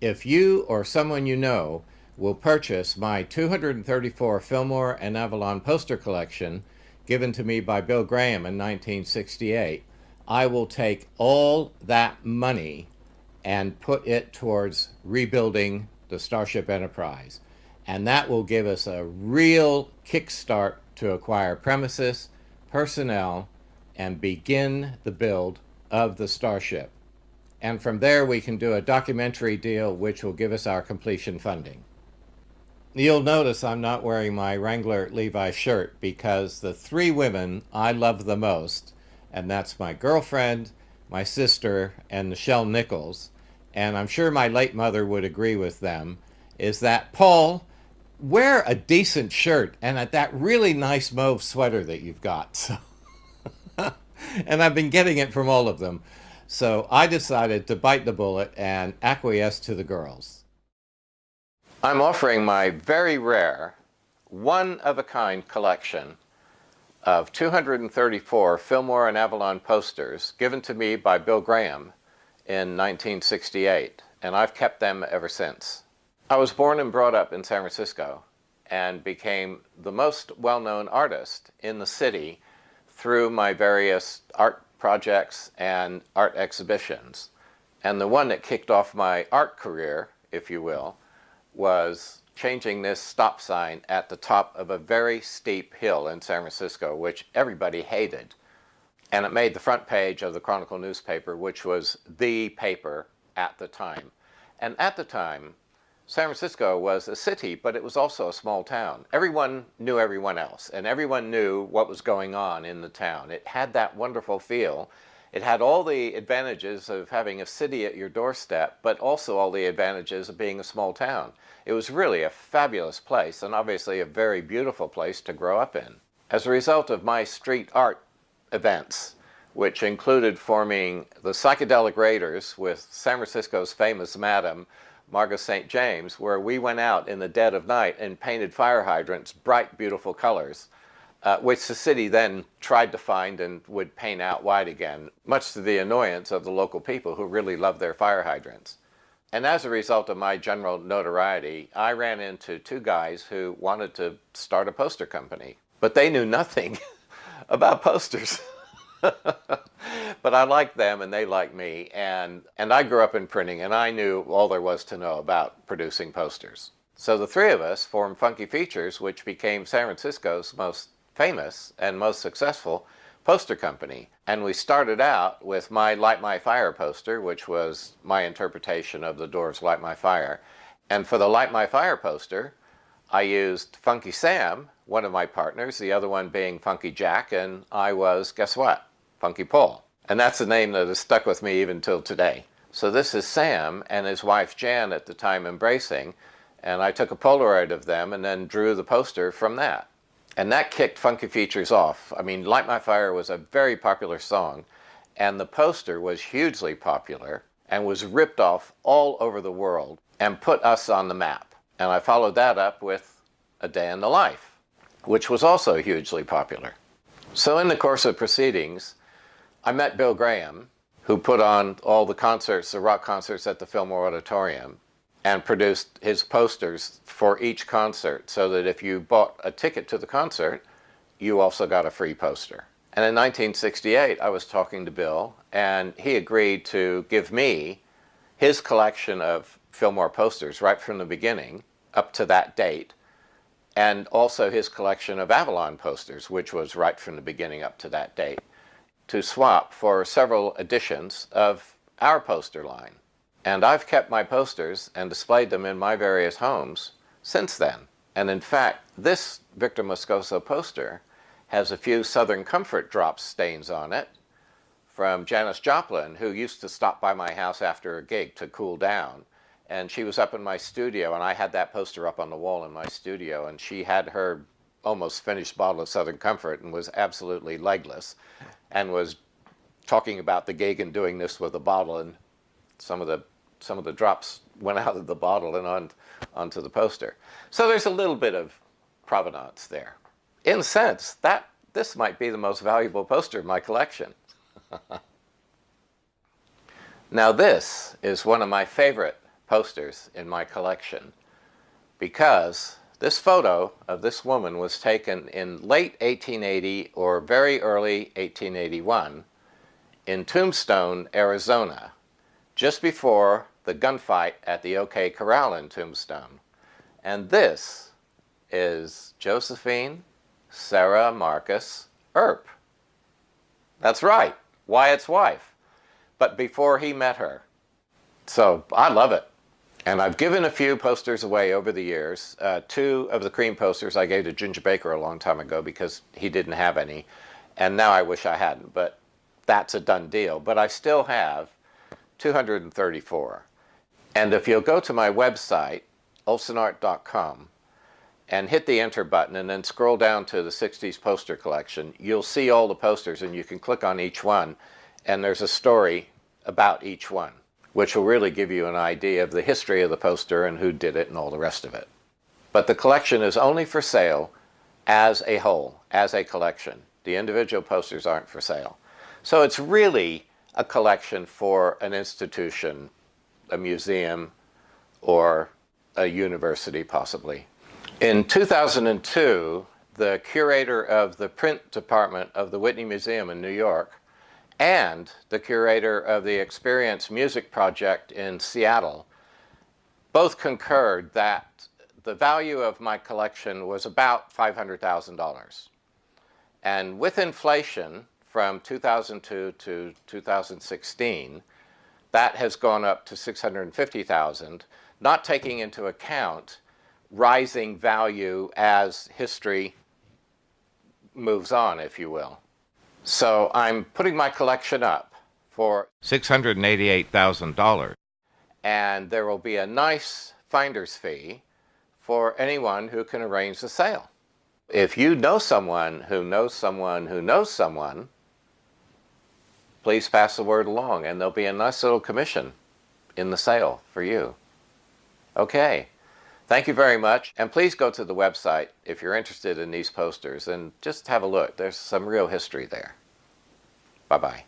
If you or someone you know will purchase my 234 Fillmore and Avalon poster collection given to me by Bill Graham in 1968, I will take all that money and put it towards rebuilding the Starship Enterprise. And that will give us a real kickstart to acquire premises, personnel, and begin the build of the Starship. And from there, we can do a documentary deal which will give us our completion funding. You'll notice I'm not wearing my Wrangler Levi shirt because the three women I love the most, and that's my girlfriend, my sister, and Nichelle Nichols, and I'm sure my late mother would agree with them, is that Paul, wear a decent shirt and that really nice mauve sweater that you've got. So, and I've been getting it from all of them. So I decided to bite the bullet and acquiesce to the girls. I'm offering my very rare, one-of-a-kind collection of 234 Fillmore and Avalon posters given to me by Bill Graham in 1968, and I've kept them ever since. I was born and brought up in San Francisco and became the most well-known artist in the city through my various art projects and art exhibitions. And the one that kicked off my art career, if you will, was changing this stop sign at the top of a very steep hill in San Francisco, which everybody hated. And it made the front page of the Chronicle newspaper, which was the paper at the time. And at the time, San Francisco was a city, but it was also a small town. Everyone knew everyone else, and everyone knew what was going on in the town. It had that wonderful feel. It had all the advantages of having a city at your doorstep, but also all the advantages of being a small town. It was really a fabulous place, and obviously a very beautiful place to grow up in. As a result of my street art events, which included forming the Psychedelic Raiders with San Francisco's famous madam, Margot St. James, where we went out in the dead of night and painted fire hydrants bright, beautiful colors, which the city then tried to find and would paint out white again, much to the annoyance of the local people who really loved their fire hydrants. And as a result of my general notoriety, I ran into two guys who wanted to start a poster company, but they knew nothing about posters. But I liked them and they liked me, and I grew up in printing and I knew all there was to know about producing posters. So the three of us formed Funky Features, which became San Francisco's most famous and most successful poster company. And we started out with my Light My Fire poster, which was my interpretation of the Doors' Light My Fire. And for the Light My Fire poster, I used Funky Sam, one of my partners, the other one being Funky Jack, and I was, guess what? Funky Paul. And that's the name that has stuck with me even till today. So this is Sam and his wife Jan at the time embracing, and I took a Polaroid of them and then drew the poster from that. And that kicked Funky Features off. I mean, Light My Fire was a very popular song, and the poster was hugely popular and was ripped off all over the world and put us on the map. And I followed that up with A Day in the Life, which was also hugely popular. So in the course of proceedings, I met Bill Graham, who put on all the concerts, the rock concerts at the Fillmore Auditorium, and produced his posters for each concert so that if you bought a ticket to the concert, you also got a free poster. And in 1968, I was talking to Bill, and he agreed to give me his collection of Fillmore posters right from the beginning up to that date, and also his collection of Avalon posters, which was right from the beginning up to that date, to swap for several editions of our poster line. And I've kept my posters and displayed them in my various homes since then. And in fact, this Victor Moscoso poster has a few Southern Comfort Drops stains on it from Janis Joplin, who used to stop by my house after a gig to cool down. And she was up in my studio, and I had that poster up on the wall in my studio, and she had her almost finished bottle of Southern Comfort and was absolutely legless and was talking about the gig and doing this with a bottle, and some of the drops went out of the bottle and onto the poster. So there's a little bit of provenance there. In a sense, this might be the most valuable poster in my collection. Now this is one of my favorite posters in my collection because this photo of this woman was taken in late 1880 or very early 1881 in Tombstone, Arizona, just before the gunfight at the OK Corral in Tombstone. And this is Josephine Sarah Marcus Earp. That's right, Wyatt's wife, but before he met her. So I love it. And I've given a few posters away over the years. 2 of the cream posters I gave to Ginger Baker a long time ago because he didn't have any. And now I wish I hadn't, but that's a done deal. But I still have 234. And if you'll go to my website, olsenart.com, and hit the enter button and then scroll down to the 60s poster collection, you'll see all the posters and you can click on each one and there's a story about each one, which will really give you an idea of the history of the poster and who did it and all the rest of it. But the collection is only for sale as a whole, as a collection. The individual posters aren't for sale. So it's really a collection for an institution, a museum, or a university possibly. In 2002, the curator of the print department of the Whitney Museum in New York and the curator of the Experience Music Project in Seattle both concurred that the value of my collection was about $500,000. And with inflation from 2002 to 2016, that has gone up to $650,000, not taking into account rising value as history moves on, if you will. So I'm putting my collection up for $688,000. And there will be a nice finder's fee for anyone who can arrange the sale. If you know someone who knows someone who knows someone, please pass the word along and there'll be a nice little commission in the sale for you. Okay. Thank you very much, and please go to the website if you're interested in these posters and just have a look. There's some real history there. Bye-bye.